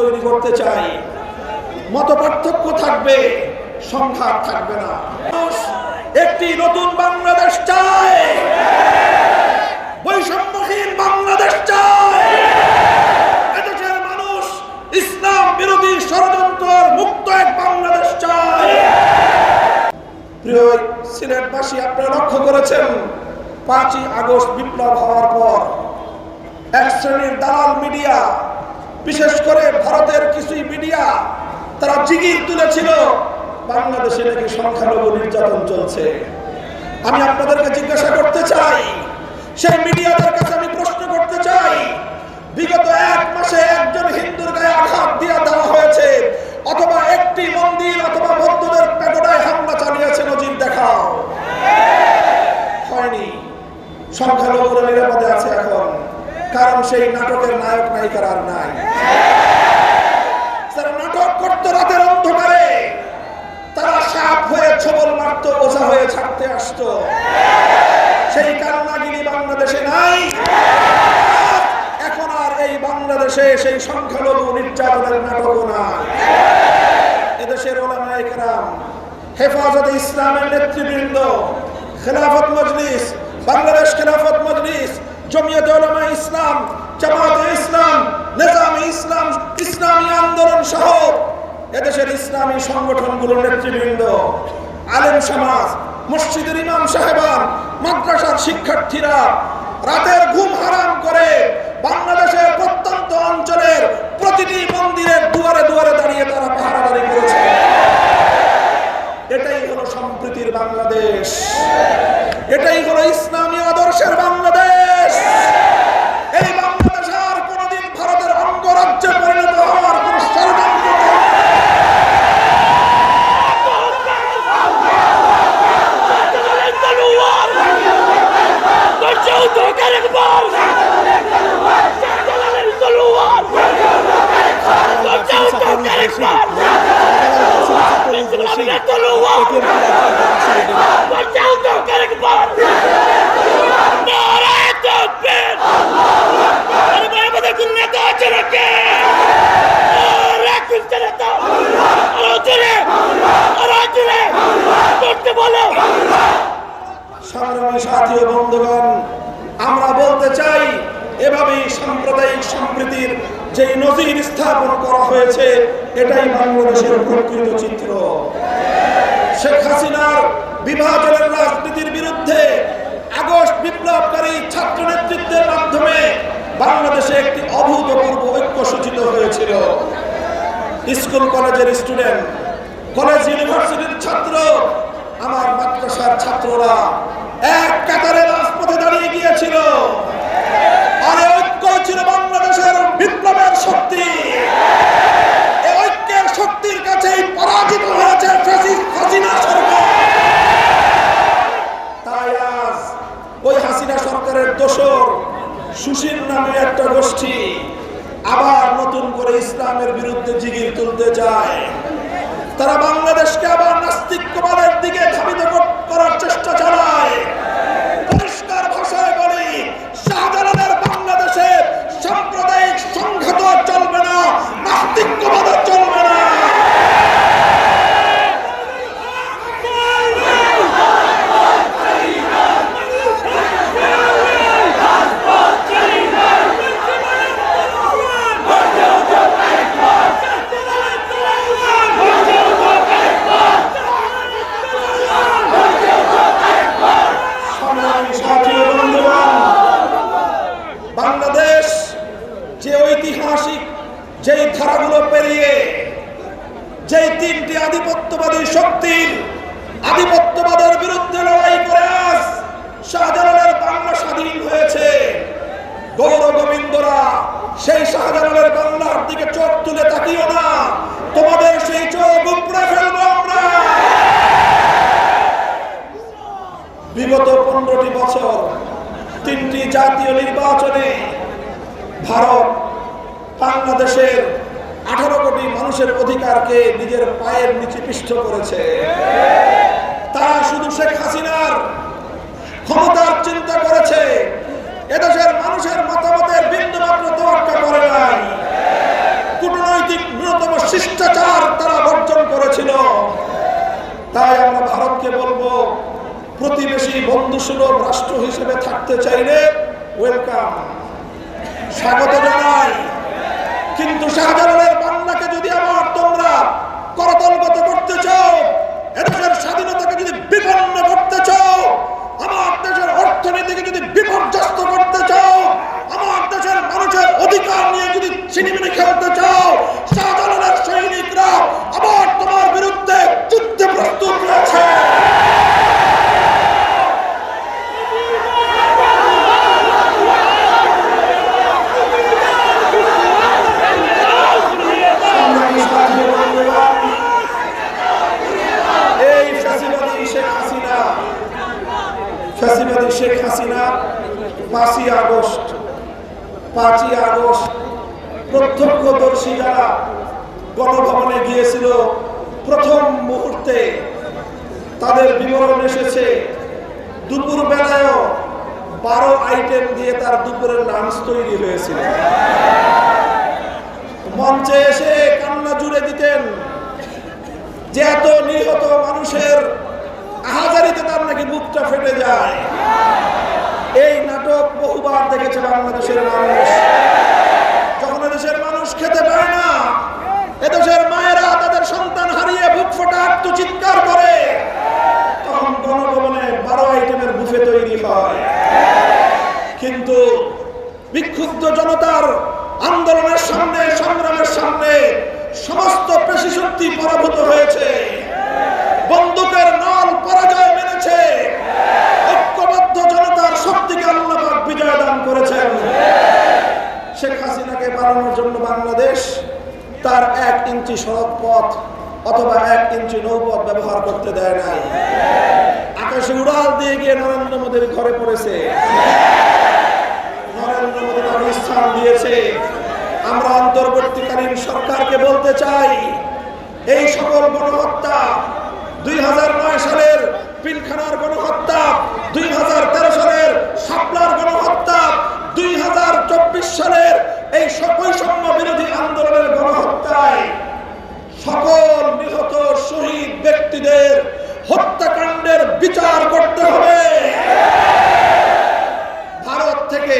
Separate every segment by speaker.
Speaker 1: তৈরি করতে চাই। মতপার্থক্য থাকবে, সংঘাত থাকবে না। মানুষ একটি নতুন বাংলাদেশ চায়, বৈষম্যহীন বাংলাদেশ চায়। এদেশের মানুষ ইসলাম বিরোধী ষড়যন্ত্র মুক্ত এক বাংলাদেশ চায়। প্রিয় সিলেটবাসী, আপনারা লক্ষ্য করেছেন 5ই আগস্ট বিপ্লব হওয়ার পর এক শ্রেণীর দালাল মিডিয়া, বিশেষ করে ভারতের কিছু মিডিয়া, তারা জিগির তুলেছিল বাংলাদেশে নাকি সংখ্যালঘু নির্যাতন চলছে। আমি আপনাদেরকে জিজ্ঞাসা করতে চাই, সেই মিডিয়াদের কাছে আমি প্রশ্ন করতে চাই, বিগত 1 মাসে একজন হিন্দুর গায়ে আঘাত দিয়ে দেওয়া হয়েছে অথবা একটি মন্দির অথবা বৌদ্ধদের প্যাগোডায় হামলা চালিয়েছে নজির দেখাও। হয়নি। সংখ্যালঘুরা নিরাপদে আছে এখন, কারণ সেই নাটকের নায়ক নায়িকার আর নাই। যারা নাটক করতো রাতের অন্ধকারে, তারা সাপ হয়ে ছবল মারতো, ওঝা হয়ে ছাড়তে আসতো। সেই কান্নাগিরি বাংলাদেশে নাই। এখন আর এই বাংলাদেশে সেই সংখ্যালঘু নির্যাতনের নাটকও নাই। এদেশের ওলামায়ে কেরাম, হেফাজতে ইসলামের নেতৃবৃন্দ, খেলাফত মজলিস, বাংলাদেশ খেলাফত মজলিস, জমিয়তে উলামায়ে ইসলাম, জামায়াতে ইসলাম, নিজামে ইসলাম, ইসলামী আন্দোলন সহ এদেশের ইসলামী সংগঠনগুলোর নেতৃবৃন্দ, আলেম সমাজ, মসজিদের ইমাম সাহেবান, মাদ্রাসার শিক্ষার্থীরা রাতের ঘুম হারাম করে বাংলাদেশের প্রত্যন্ত অঞ্চলের প্রতিটি মন্দিরের দুয়ারে দুয়ারে দাঁড়িয়ে তারা পাহারাদারি করেছে। এটাই হলো সম্প্রীতির বাংলাদেশ, এটাই হলো ইসলামী আদর্শের বাংলাদেশ। এই বাংলাদেশ আর কোনদিন ভারতের অঙ্গরাজ্যে পরিণত হওয়ার কোন ষড়যন্ত্র সংগ্রামী সাথী ও বন্ধুগণ, আমরা বলতে চাই, এভাবেই সাম্প্রদায়িক সম্প্রীতির যে নজির স্থাপন করা হয়েছে, এটাই বাংলাদেশের প্রকৃত চিত্র। শেখ হাসিনার বিভাজনের রাজনীতির বিরুদ্ধে আগস্ট বিপ্লবকারী ছাত্র নেতৃত্বের মাধ্যমে বাংলাদেশে একটি অভূতপূর্ব ঐক্য সূচিত হয়েছিল। স্কুল কলেজের স্টুডেন্ট, কলেজ ইউনিভার্সিটির ছাত্র, আমার মাদ্রাসার ছাত্ররা এক কাতারে রাজপথে দাঁড়িয়ে গিয়েছিল। আর এই ঐক্য ছিল বাংলাদেশের বিপ্লবের শক্তি। এই ঐক্যের শক্তির কাছেই পরাজিত হয়েছে ফ্যাসিস্ট হাসিনা সরকার। তাই আজ ওই হাসিনা সরকারের দোসর সুশীল নামে একটা গোষ্ঠী আবার নতুন করে ইসলামের বিরুদ্ধে জিগির তুলতে যায়। তারা বাংলাদেশকে আবার নাস্তিক্যবাদের দিকে ধাবিত করার চেষ্টা চালায়। পরিষ্কার ভাষায় বলি, শাহজালালের বাংলাদেশে সাম্প্রদায়িক সংঘাত চলবে না, নাস্তিক্যবাদ চলবে না। বাংলাদেশ যে ঐতিহাসিক যেই ধারাগুলো পেরিয়ে যেই 3টি আধিপত্যবাদী শক্তির আধিপত্যবাদের বিরুদ্ধে লড়াই করে আজ শাহজালালের বাংলা স্বাধীন হয়েছে, গৌর গোবিন্দরা সেই শাহজালালের বাংলার দিকে চোখ তুলে তাকিও না, তোমাদের সেই চোখ উপড়ে ফেলবো আমরা। বিগত 15টি বছর 3টি জাতীয় নির্বাচনে ভারত বাংলাদেশের 18 কোটি মানুষের অধিকারকে নিজের পায়ের নিচে পিষ্ট করেছে। তারা শুধু শেখ হাসিনার ক্ষমতার চিন্তা করেছে, এদেশের মানুষের মতামতের বিন্দুমাত্র তোয়াক্কা করে নাই। কূটনৈতিক বন্ধুসুলভ রাষ্ট্র হিসেবে থাকতে চাইলে ওয়েলকাম, স্বাগত জানাই। কিন্তু শাহজালালের বাংলাকে যদি আবার তোমরা করতলগত করতে চাও, এদেশের স্বাধীনতাকে যদি বিপন্ন করতে চাও, আমার দেশের অর্থনীতিকে যদি বিপর্যস্ত করতে চাও, আমার দেশের মানুষের অধিকার নিয়ে যদি ছিনিমিনি খেলতে চাও, শাহজালালের সৈনিকরা আবার তোমার বিরুদ্ধে যুদ্ধে প্রস্তুত রয়েছে। ফ্যাসিবাদী শেখ হাসিনা 5ই আগস্ট প্রত্যক্ষদর্শী যারা গণভবনে গিয়েছিল, প্রথম মুহূর্তে তাদের বিবরণ এসেছে দুপুর বেলায়ও 12 আইটেম দিয়ে তার দুপুরের লাঞ্চ তৈরি হয়েছিল। মঞ্চে এসে কান্না জুড়ে দিতেন যে এত নিহত মানুষের আহাজারিতে তার নাকি বুকটা ফেটে যায়। এই নাটক বহুবার দেখেছে বাংলাদেশের মানুষ। যখন এদেশের মানুষ খেতে পায় না, এদেশের মায়েরা তাদের সন্তান হারিয়ে বুক ফোটা আত্মচিৎকার করে, তখন গণভবনে 12 আইটেমের বুফে তৈরি হয়। কিন্তু বিক্ষুব্ধ জনতার আন্দোলনের সামনে, সংগ্রামের সামনে সমস্ত পেশি শক্তি পরাভূত হয়েছে, বন্দুকের নল পরাজয় মেনেছে। ঐক্যবদ্ধ জনতার শক্তিকে আল্লাহ পাক বিজয় দান করেছেন। শেখ হাসিনাকে বাড়ানোর জন্য বাংলাদেশ তার 1 ইঞ্চি সড়ক পথ অথবা 1 ইঞ্চি নৌপথ ব্যবহার করতে দেয় নাই। আকাশে উড়াল দিয়ে গিয়ে নরেন্দ্র মোদীর ঘরে পড়েছে। নরেন্দ্র মোদী তাকে স্থান দিয়েছে। আমরা অন্তর্বর্তীকালীন সরকারকে বলতে চাই, এই সকল গণহত্যা, 2009 সালের পিলখানার গণহত্যা, 2013 সালের শাপলার গণহত্যা, 2024 সালের এই বৈষম্য বিরোধী আন্দোলনের গণহত্যায় সকল নিহত শহীদ ব্যক্তিদের হত্যাকাণ্ডের বিচার করতে হবে। ভারত থেকে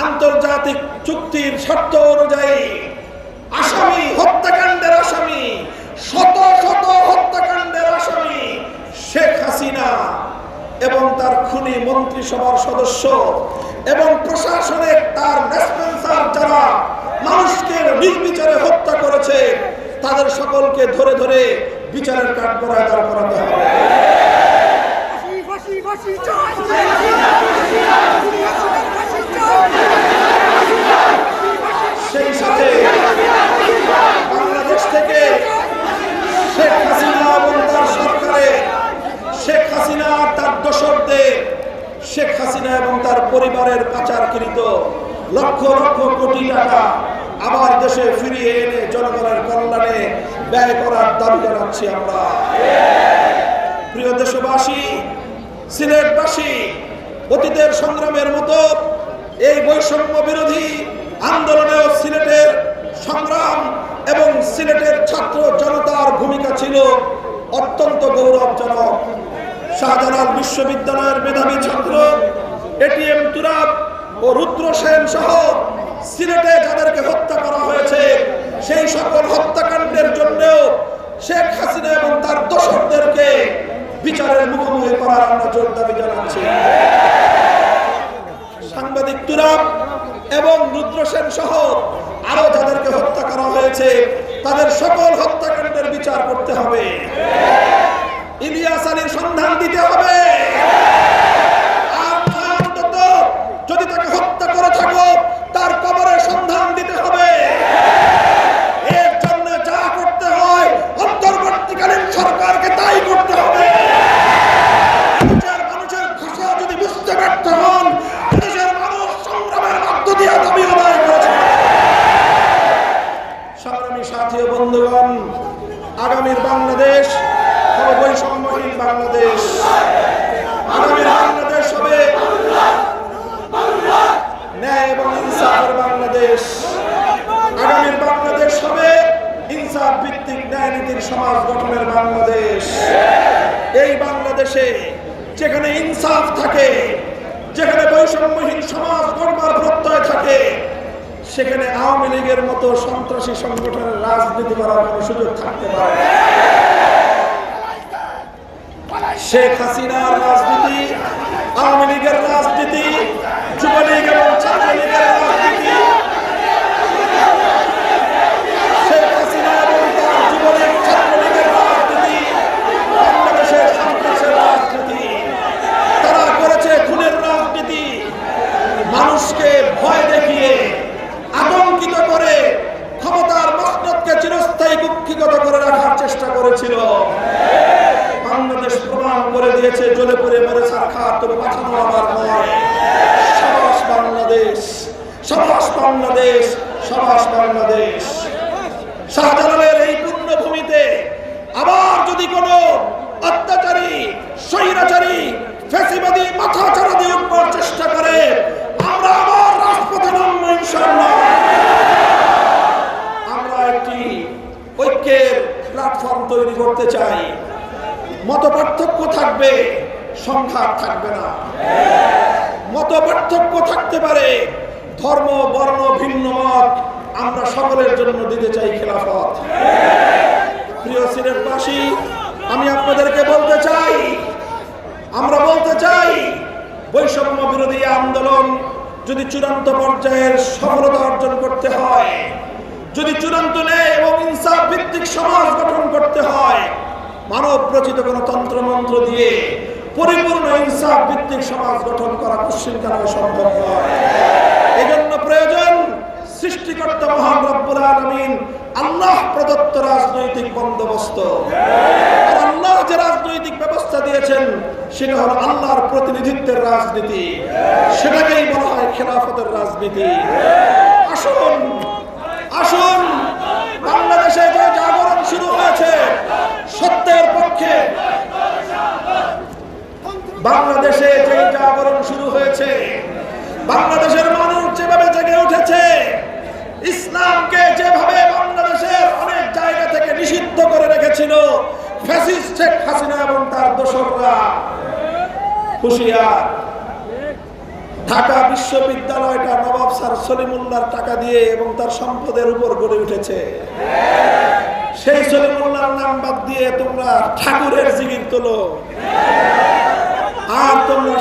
Speaker 1: আন্তর্জাতিক চুক্তির শর্ত অনুযায়ী আসামি, হত্যাকাণ্ডের আসামি, শত শত হত্যাকাণ্ডের আসামি শেখ হাসিনা এবং তার খুনি মন্ত্রিসভার সদস্য এবং প্রশাসনের তার রেসপন্সার যারা মানুষকে নির্বিচারে হত্যা করেছে, তাদের সকলকে ধরে ধরে বিচারের কাঠগড়ায় দাঁড় করাতে হবে। সেই সাথে বাংলাদেশ থেকে শেখ হাসিনা এবং তার সরকারে, শেখ হাসিনা তার দোসরদের, শেখ হাসিনা এবং তার পরিবারের পাচারকৃত লক্ষ লক্ষ কোটি টাকা আবার দেশে ফিরিয়ে এনে জনগণের কল্যাণে ব্যয় করার দাবি জানাচ্ছি আমরা। প্রিয় দেশবাসী, সিলেটবাসী, অতীতের সংগ্রামের মতো এই বৈষম্য বিরোধী আন্দোলনেও সিলেটের সংগ্রাম এবং সিলেটের ছাত্র জনতার ভূমিকা ছিল অত্যন্ত গৌরবজনক। শাহজালাল বিশ্ববিদ্যালয়ের মেধাবী ছাত্র এটিএম তুরাব ও রুদ্র সেন সহ সিলেটে যাদেরকে হত্যা করা হয়েছে, সেই সকল হত্যাকাণ্ডের জন্যও শেখ হাসিনা এবং তার দোসরদেরকে বিচারের মুখোমুখি করার আমরা জোর দাবি জানাচ্ছি। সাংবাদিক তুরাব এবং রুদ্র সেন সহ আরো যাদেরকে হত্যা করা হয়েছে, তাদের সকল হত্যাকাণ্ডের বিচার করতে হবে। ইলিয়াস আলীর সন্ধান দিতে হবে। যদি তাকে হত্যা করে থাকো, তার কবরের সন্ধান দিতে হবে। এর জন্য যা করতে হয় অন্তর্বর্তীকালীন সরকারকে তাই করতে হবে। মানুষের ভাষা যদি বুঝতে ব্যর্থ হন, দেশের মানুষ সংগ্রামের মধ্য দিয়ে দাবি আদায় করেছে। সংগ্রামী সাথী ও বন্ধুগণ, আগামীর বাংলাদেশ হবে বৈষম্যহীন বাংলাদেশ। আগামীর বাংলাদেশ হবে ন্যায় এবং ইনসাফের বাংলাদেশ। আগামীর বাংলাদেশ হবে ইনসাফ ভিত্তিক ন্যায় নীতির সমাজ গঠনের বাংলাদেশ। এই বাংলাদেশে যেখানে ইনসাফ থাকে, যেখানে বৈষম্যহীন সমাজ গড়বার প্রত্যয় থাকে, সেখানে আওয়ামী লীগের মতো সন্ত্রাসী সংগঠনের রাজনীতি করার কোনো সুযোগ থাকতে পারে। শেখ হাসিনার রাজনীতি, আওয়ামী লীগের রাজনীতি, যুবলীগ এবং ছাত্রলীগের রাজনীতি, শেখ হাসিনা এবং তার যুবলীগ ছাত্রলীগের রাজনীতি, বাংলাদেশের সন্ত্রাসের রাজনীতি। তারা করেছে খুনের রাজনীতি, মানুষকে ভয় দেখিয়ে আতঙ্কিত করে ক্ষমতার মসনদকে চিরস্থায়ী কুক্ষিগত করে রাখার চেষ্টা করেছিল। বাংলাদেশ প্রমাণ করে দিয়েছে, জ্বলে পড়ে মরে সাক্ষাৎ তবে পাঠানো আমার নয়। সাবাস বাংলাদেশ, সাবাস বাংলাদেশ, সাবাস বাংলাদেশ। শাহজালালের এই পুণ্যভূমিতে আবার যদি কোনো অত্যাচারী, স্বৈরাচারী, ফ্যাসিবাদী মাথা চাড়া দিয়ে উঠবার চেষ্টা করে, আমরা আবার রাজপথে নামবো ইনশাআল্লাহ। আমরা একটি ঐক্যের প্ল্যাটফর্ম তৈরি করতে চাই। মত পার্থক্য থাকবে, সংঘাত থাকবে না। মত পার্থক্য থাকতে পারে, ধর্ম বর্ণ ভিন্ন মত, আমরা সকলের জন্য দিতে চাই খেলাফত। প্রিয় সিলেটবাসী, আমি আপনাদেরকে বলতে চাই, আমরা বলতে চাই, বৈষম্য বিরোধী আন্দোলন যদি চূড়ান্ত পর্যায়ের সফলতা অর্জন করতে হয়, যদি চূড়ান্ত ন্যায় এবং ইনসাফ ভিত্তিক সমাজ গঠন করতে হয়, মানব রচিত কোনো তন্ত্রমন্ত্র দিয়ে পরিপূর্ণ ইনসাফ ভিত্তিক সমাজ গঠন করা কোশ্চিনকাল সম্ভব নয়। এজন্য প্রয়োজন সৃষ্টিকর্তা মহান রব্বুল আলামিন আল্লাহ প্রদত্ত রাজনৈতিক বন্দোবস্ত। আর আল্লাহ যে রাজনৈতিক ব্যবস্থা দিয়েছেন সেটা হলো আল্লাহর প্রতিনিধিত্বের রাজনীতি, সেটাকেই বলা হয় খেলাফতের রাজনীতি। আসুন আসুন, বাংলাদেশে যে জাগরণ শুরু হয়েছে সত্যের পক্ষে, বাংলাদেশে যে জাগরণ শুরু হয়েছে, বাংলাদেশের মানুষ যেভাবে জেগে উঠেছে, ইসলামকে যেভাবে বাংলাদেশের অনেক জায়গা থেকে নিষিদ্ধ করে রেখেছিল ফ্যাসিস্ট শেখ হাসিনা এবং তার দোসররা, হুঁশিয়ার। ঢাকা বিশ্ববিদ্যালয়টা নবাব স্যার সলিমুল্লাহর টাকা দিয়ে এবং তার সম্পদের উপর গড়ে উঠেছে। সেই সলিমুল্লাহর নাম বাদ দিয়ে তোমরা ঠাকুরের জিকির তোলো, আর তোমরা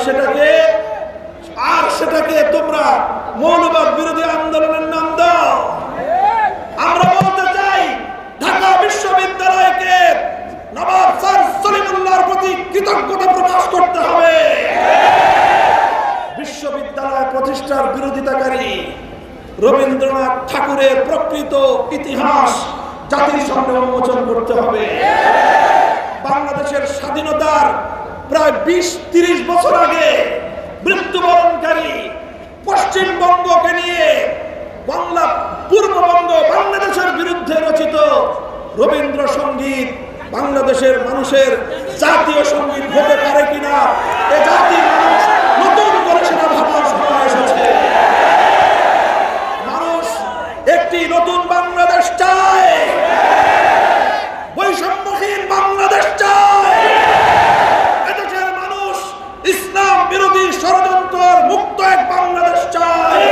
Speaker 1: সেটাকে তোমরা মৌলবাদ বিরোধী আন্দোলনের নাম দাও। আমরা বলতে চাই, ঢাকা বিশ্ববিদ্যালয়কে নবাব স্যার সলিমুল্লাহর প্রতি কৃতজ্ঞতা প্রকাশ করতে হবে। বিশ্ববিদ্যালয় প্রতিষ্ঠার বিরোধিতাকারী রবীন্দ্রনাথ ঠাকুরের প্রকৃত ইতিহাস জাতির সামনে উন্মোচন করতে হবে। বাংলাদেশের স্বাধীনতার প্রায় 20-30 বছর আগে মৃত্যুবরণকারী পশ্চিমবঙ্গকে নিয়ে পূর্ববঙ্গ বাংলাদেশের বিরুদ্ধে রচিত রবীন্দ্রসঙ্গীত বাংলাদেশের মানুষের জাতীয় সঙ্গীত হতে পারে কিনা, এ জাতির মানুষ নতুন করে সেটা ভাবার সময় এসেছে। মানুষ একটি নতুন বাংলাদেশ চায়, বৈষম্যহীন বাংলাদেশ চায়। এদেশের মানুষ ইসলাম বিরোধী ষড়যন্ত্র মুক্ত এক বাংলাদেশ চায়।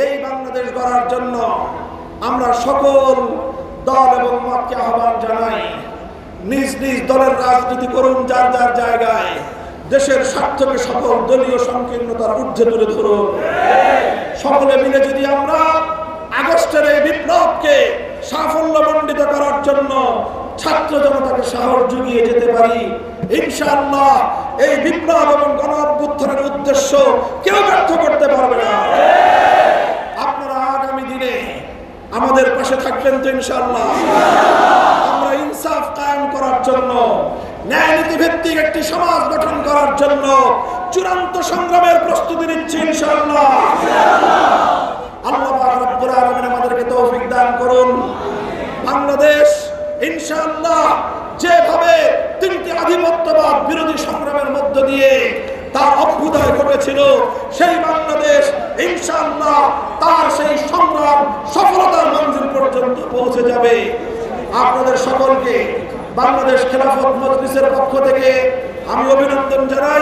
Speaker 1: এই বাংলাদেশ গড়ার জন্য আমরা সকল দল এবং মতকে আহ্বান জানাই, নিজ নিজ দলের রাজনীতি করুন যার যার জায়গায়, দেশের স্বার্থকে সকল দলীয় সংকীর্ণতার ঊর্ধ্বে তুলে ধরুন। সকলে মিলে যদি আমরা আগস্টের এই বিপ্লবকে সাফল্যমণ্ডিত করার জন্য ছাত্র জনতাকে সাহস জুগিয়ে যেতে পারি, ইনশাআল্লাহ এই বিপ্লব এবং গণ অভ্যুত্থানের উদ্দেশ্য কেউ ব্যর্থ করতে পারবে না। আপনারা আগামী দিনে আমাদের পাশে থাকবেন তো ইনশাআল্লাহ? আমরা ইনসাফ কায়েম করার জন্য, ন্যায় নীতি ভিত্তিক একটি সমাজ গঠন করার জন্য চূড়ান্ত সংগ্রামের প্রস্তুতি নিচ্ছি ইনশাআল্লাহ। আল্লাহ পাক রব্বুল আলামিন আমাদেরকে তৌফিক দান করুন। বাংলাদেশ ইনশাআল্লাহ যেভাবে তিনটি আধিপত্যবাদ বিরোধী সংগ্রামের মধ্য দিয়ে তার অভ্যুদয় ঘটেছিল, সেই বাংলাদেশ ইনশাআল্লাহ তার সেই সংগ্রাম সফলতার মঞ্জিল পর্যন্ত পৌঁছে যাবে। আপনাদের সকলকে বাংলাদেশ খেলাফত মজলিসের পক্ষ থেকে আমি অভিনন্দন জানাই।